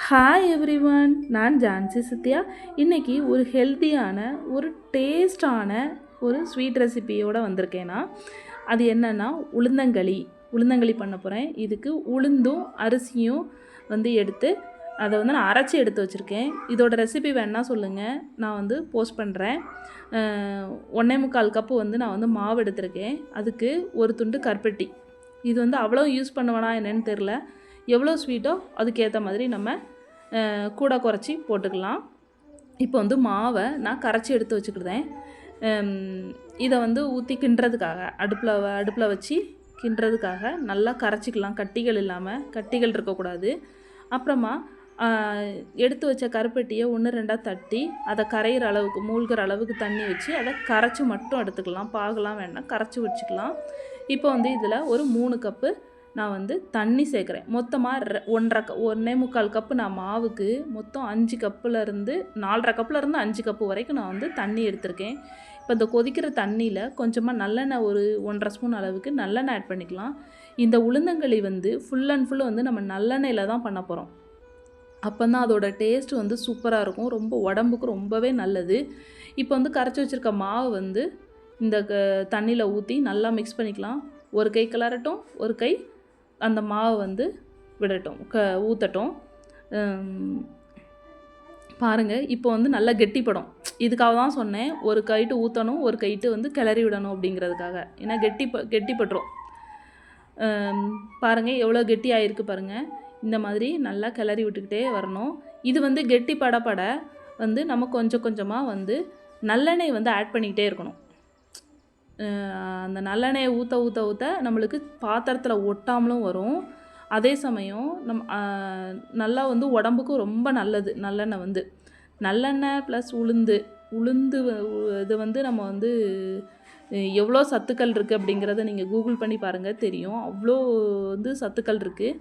Hi everyone, நான் ஜான்சி சத்யா. இன்றைக்கி ஒரு ஹெல்த்தியான ஒரு டேஸ்டான ஒரு ஸ்வீட் ரெசிபியோடு வந்திருக்கேன்னா அது என்னென்னா உளுந்தங்களி பண்ண போகிறேன். இதுக்கு உளுந்தும் அரிசியும் எடுத்து அதை நான் அரைச்சி எடுத்து வச்சுருக்கேன். இதோட ரெசிபி வேணா சொல்லுங்கள், நான் போஸ்ட் பண்ணுறேன். 1.25 கப்பு நான் மாவு எடுத்திருக்கேன். அதுக்கு ஒரு துண்டு கருப்பட்டி. இது அவ்வளோ யூஸ் பண்ணுவேனா என்னன்னு தெரில. எவ்வளோ ஸ்வீட்டோ அதுக்கேற்ற மாதிரி நம்ம கூட குறைச்சி போட்டுக்கலாம். இப்போ மாவை நான் கரைச்சி எடுத்து வச்சுக்கிட்டேன். இதை ஊற்றி கிண்டுறதுக்காக அடுப்பில் வச்சு கிண்டுறதுக்காக நல்லா கரைச்சிக்கலாம். கட்டிகள் இல்லாமல், கட்டிகள் இருக்கக்கூடாது. அப்புறமா எடுத்து வச்ச கருப்பட்டியை 1-2 தட்டி அதை கரையிற அளவுக்கு, மூழ்கிற அளவுக்கு தண்ணி வச்சு அதை கரைச்சி மட்டும் எடுத்துக்கலாம். பாகலாம் வேண்டாம், கரைச்சி வச்சுக்கலாம். இப்போ இதில் ஒரு 3 கப்பு நான் தண்ணி சேர்க்குறேன். மொத்தமாக 1.25 கப்பு நான் மாவுக்கு மொத்தம் 5 கப்புலேருந்து 4.5 கப்புலேருந்து 5 கப்பு வரைக்கும் நான் தண்ணி எடுத்திருக்கேன். இப்போ இந்த கொதிக்கிற தண்ணியில் கொஞ்சமாக நல்லெண்ணெய், ஒரு 1.5 ஸ்பூன் அளவுக்கு நல்லெண்ணெய் ஆட் பண்ணிக்கலாம். இந்த உளுந்தங்களி ஃபுல் அண்ட் ஃபுல் நம்ம நல்லெண்ணெயில் தான் பண்ண போகிறோம். அப்போ தான் அதோட டேஸ்ட் சூப்பராக இருக்கும். ரொம்ப உடம்புக்கு ரொம்பவே நல்லது. இப்போ கரைச்சி வச்சுருக்க மாவு இந்த தண்ணியில் ஊற்றி நல்லா மிக்ஸ் பண்ணிக்கலாம். ஒரு கை கிளறட்டும், ஒரு கை அந்த மாவு விடட்டும், ஊற்றட்டும். பாருங்கள், இப்போ பாருங்கள் கெட்டிப்படும். இதுக்காக தான் சொன்னேன், ஒரு கைட்டு ஊற்றணும், ஒரு கைட்டு கிளறி விடணும் அப்படிங்கிறதுக்காக. ஏன்னா கெட்டிப்பட்டுரும். பாருங்கள் எவ்வளோ கெட்டி ஆகிருக்கு பாருங்கள். இந்த மாதிரி நல்லா கிளறி விட்டுக்கிட்டே வரணும். இது கெட்டி படப்பட நம்ம கொஞ்சம் கொஞ்சமாக நல்லெண்ணெய் ஆட் பண்ணிக்கிட்டே இருக்கணும். அந்த நல்லெண்ணெயை ஊற்ற நம்மளுக்கு பாத்திரத்தில் ஒட்டாமலும் வரும். அதே சமயம் நல்லா உடம்புக்கும் ரொம்ப நல்லது. நல்லெண்ணெய் ப்ளஸ் உளுந்து இது நம்ம எவ்வளோ சத்துக்கள் இருக்குது அப்படிங்கிறத நீங்கள் கூகுள் பண்ணி பாருங்கள், தெரியும். அவ்வளோ சத்துக்கள் இருக்குது.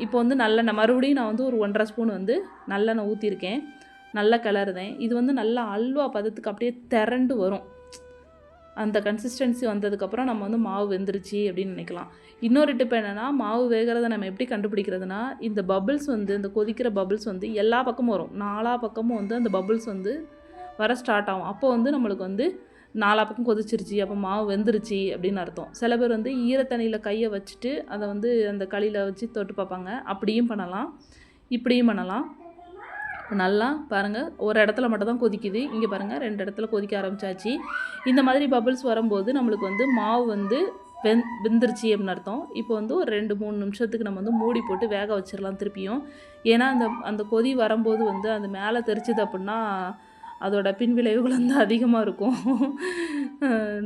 இப்போ நல்லெண்ணெய் மறுபடியும் நான் ஒரு 1.5 ஸ்பூன் நல்லெண்ணெய் ஊற்றிருக்கேன். நல்லா கிளறுதேன். இது நல்லா அல்வா பதத்துக்கு அப்படியே திரண்டு வரும். அந்த கன்சிஸ்டன்சி வந்ததுக்கப்புறம் நம்ம மாவு வெந்துருச்சு அப்படின்னு நினைக்கலாம். இன்னொரு டிப் என்னென்னா, மாவு வேகிறத நம்ம எப்படி கண்டுபிடிக்கிறதுனா, இந்த பபிள்ஸ் இந்த கொதிக்கிற பபிள்ஸ் எல்லா பக்கமும் வரும். 4 பக்கமும் அந்த பபிள்ஸ் வர ஸ்டார்ட் ஆகும். அப்போ நம்மளுக்கு 4 பக்கம் கொதிச்சிருச்சு, அப்போ மாவு வெந்துருச்சு அப்படின்னு அர்த்தம். சில பேர் ஈரத்தண்ணியில் கையை வச்சுட்டு அதை அந்த களியில் வச்சு தொட்டு பார்ப்பாங்க. அப்படியும் பண்ணலாம், இப்படியும் பண்ணலாம். நல்லா பாருங்கள், ஒரு இடத்துல மட்டும் தான் கொதிக்குது. இங்கே பாருங்கள், 2 இடத்துல கொதிக்க ஆரம்பித்தாச்சு. இந்த மாதிரி பபிள்ஸ் வரும்போது நம்மளுக்கு மாவு வெந்துருச்சு அப்படின்னு அர்த்தம். இப்போ ஒரு 2-3 நிமிஷத்துக்கு நம்ம மூடி போட்டு வேக வச்சிடலாம் திருப்பியும். ஏன்னா அந்த கொதி வரும்போது அந்த மேலே தெரிச்சுது அப்படின்னா அதோட பின்விளைவுகள் அதிகமாக இருக்கும்.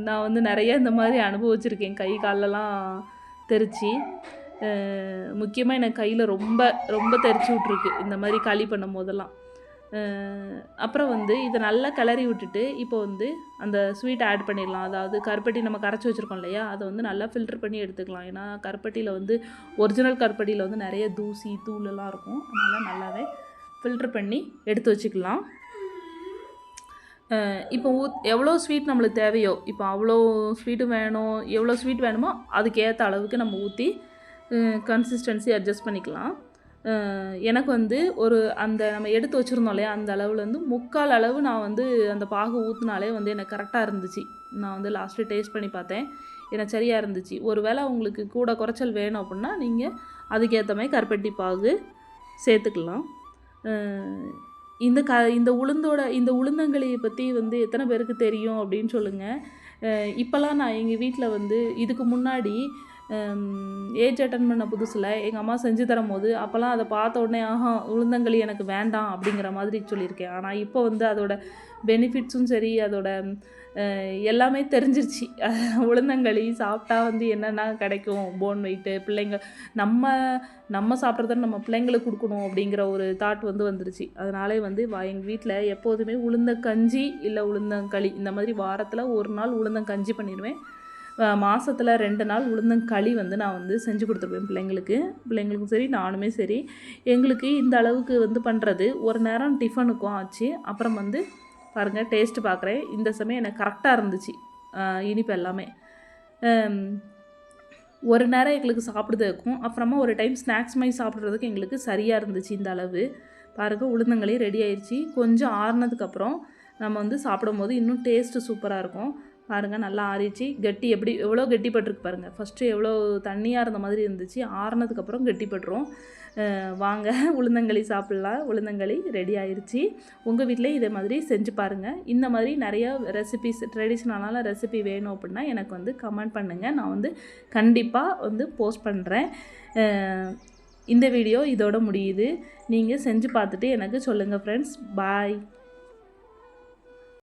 நான் நிறைய இந்த மாதிரி அனுபவிச்சிருக்கேன். கை காலெல்லாம் தெரிச்சு, முக்கியமாக எனக்கு கையில் ரொம்ப ரொம்ப தெரிச்சு விட்ருக்கு இந்த மாதிரி களி பண்ணும் போதெல்லாம். அப்புறம் இதை நல்லா கிளறி விட்டுட்டு இப்போ அந்த ஸ்வீட் ஆட் பண்ணிடலாம். அதாவது கருப்பட்டி நம்ம கரைச்சி வச்சுருக்கோம் இல்லையா, அதை நல்லா ஃபில்டர் பண்ணி எடுத்துக்கலாம். ஏன்னா கருப்பட்டியில் ஒரிஜினல் கருப்பட்டியில் நிறைய தூசி தூளெல்லாம் இருக்கும். அதனால் நல்லாவே ஃபில்டர் பண்ணி எடுத்து வச்சுக்கலாம். இப்போ எவ்வளோ ஸ்வீட் நம்மளுக்கு தேவையோ, இப்போ அவ்வளோ ஸ்வீட்டு வேணும், எவ்வளோ ஸ்வீட் வேணுமோ அதுக்கேற்ற அளவுக்கு நம்ம ஊற்றி கன்சிஸ்டன்சி அட்ஜஸ்ட் பண்ணிக்கலாம். எனக்கு ஒரு அந்த நம்ம எடுத்து வச்சுருந்தோம் இல்லையா, அந்த அளவில் 3/4 அளவு நான் அந்த பாகு ஊற்றினாலே எனக்கு கரெக்டாக இருந்துச்சு. நான் லாஸ்ட்டு டேஸ்ட் பண்ணி பார்த்தேன், எனக்கு சரியாக இருந்துச்சு. ஒரு வேளை உங்களுக்கு கூட குறைச்சல் வேணும் அப்படின்னா நீங்கள் அதுக்கேற்ற மாதிரி கருப்பட்டி பாகு சேர்த்துக்கலாம். இந்த உளுந்தங்களியை பற்றி எத்தனை பேருக்கு தெரியும் அப்படின்னு சொல்லுங்கள். இப்போல்லாம் நான் எங்கள் வீட்டில் இதுக்கு முன்னாடி ஏஜ் அட்டன் பண்ண புதுசில் எங்கள் அம்மா செஞ்சு தரும்போது அப்போல்லாம் அதை பார்த்த உடனே உளுந்தங்களி எனக்கு வேண்டாம் அப்படிங்கிற மாதிரி சொல்லியிருக்கேன். ஆனால் இப்போ அதோட பெனிஃபிட்ஸும் சரி, அதோட எல்லாமே தெரிஞ்சிருச்சு. உளுந்தங்களி சாப்பிட்டா என்னென்னா கிடைக்கும், போன் வெயிட்டு, பிள்ளைங்க நம்ம சாப்பிட்றத நம்ம பிள்ளைங்களுக்கு கொடுக்கணும் அப்படிங்கிற ஒரு தாட் வந்துருச்சு. அதனாலே எங்கள் வீட்டில் எப்போதுமே உளுந்தங்கஞ்சி இல்லை உளுந்தங்களி இந்த மாதிரி வாரத்தில் ஒரு நாள் உளுந்தங்கஞ்சி பண்ணிடுவேன். மாதத்தில் 2 நாள் உளுந்தங்களி நான் செஞ்சு கொடுத்துருவேன் பிள்ளைங்களுக்கும் சரி, நானுமே சரி. எங்களுக்கு இந்த அளவுக்கு பண்ணுறது ஒரு நேரம் டிஃபனுக்கும் ஆச்சு. அப்புறம் பாருங்கள், டேஸ்ட்டு பார்க்குறேன். இந்த சமயம் எனக்கு கரெக்டாக இருந்துச்சு இனிப்பு எல்லாமே. ஒரு நேரம் எங்களுக்கு சாப்பிடுறதுக்கும் அப்புறமா ஒரு டைம் ஸ்நாக்ஸ் மாதிரி சாப்பிட்றதுக்கு எங்களுக்கு சரியாக இருந்துச்சு இந்த அளவு. பாருங்கள் உளுந்தங்களி ரெடி ஆயிடுச்சு. கொஞ்சம் ஆறுனதுக்கப்புறம் நம்ம வந்து சாப்பிடும்போது இன்னும் டேஸ்ட்டு சூப்பராக இருக்கும். பாருங்கள் நல்லா ஆறிடுச்சு. கெட்டி எப்படி எவ்வளோ கெட்டிப்பட்டிருக்கு பாருங்கள். ஃபஸ்ட்டு எவ்வளோ தண்ணியாக இருந்த மாதிரி இருந்துச்சு. ஆறுனதுக்கப்புறம் கெட்டிப்பட்டுரும். வாங்க உளுந்தங்களி சாப்பிட்லாம். உளுந்தங்களி ரெடி ஆயிடுச்சு. உங்கள் வீட்டிலே இதே மாதிரி செஞ்சு பாருங்கள். இந்த மாதிரி நிறையா ரெசிபிஸ் ட்ரெடிஷ்னலான ரெசிபி வேணும் அப்படின்னா எனக்கு வந்து கமெண்ட் பண்ணுங்கள். நான் வந்து கண்டிப்பாக வந்து போஸ்ட் பண்ணுறேன். இந்த வீடியோ இதோட முடியுது. நீங்கள் செஞ்சு பார்த்துட்டு எனக்கு சொல்லுங்கள் ஃப்ரெண்ட்ஸ். பாய்.